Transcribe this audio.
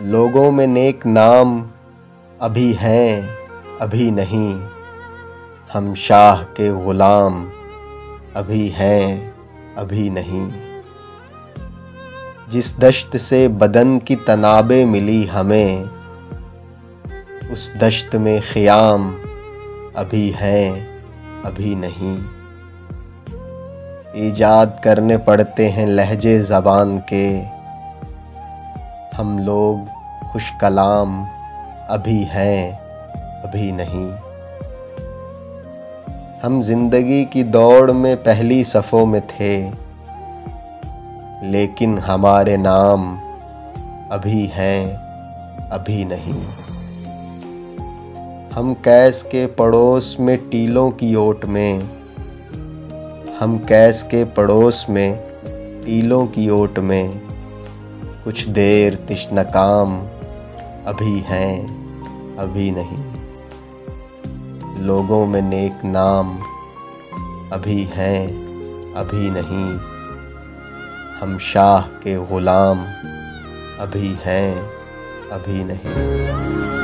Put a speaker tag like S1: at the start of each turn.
S1: लोगों में नेक नाम अभी हैं अभी नहीं, हम शाह के ग़ुलाम अभी हैं अभी नहीं। जिस दश्त से बदन की तनाबे मिली हमें, उस दश्त में ख़ियाम अभी हैं अभी नहीं। ईजाद करने पड़ते हैं लहजे ज़बान के, हम लोग खुश कलाम अभी हैं अभी नहीं। हम ज़िंदगी की दौड़ में पहली सफ़ों में थे, लेकिन हमारे नाम अभी हैं अभी नहीं। हम कैस के पड़ोस में टीलों की ओट में, हम कैस के पड़ोस में टीलों की ओट में, कुछ देर तिश्नकाम अभी हैं अभी नहीं। लोगों में नेक नाम अभी हैं अभी नहीं, हम शाह के ग़ुलाम अभी हैं अभी नहीं।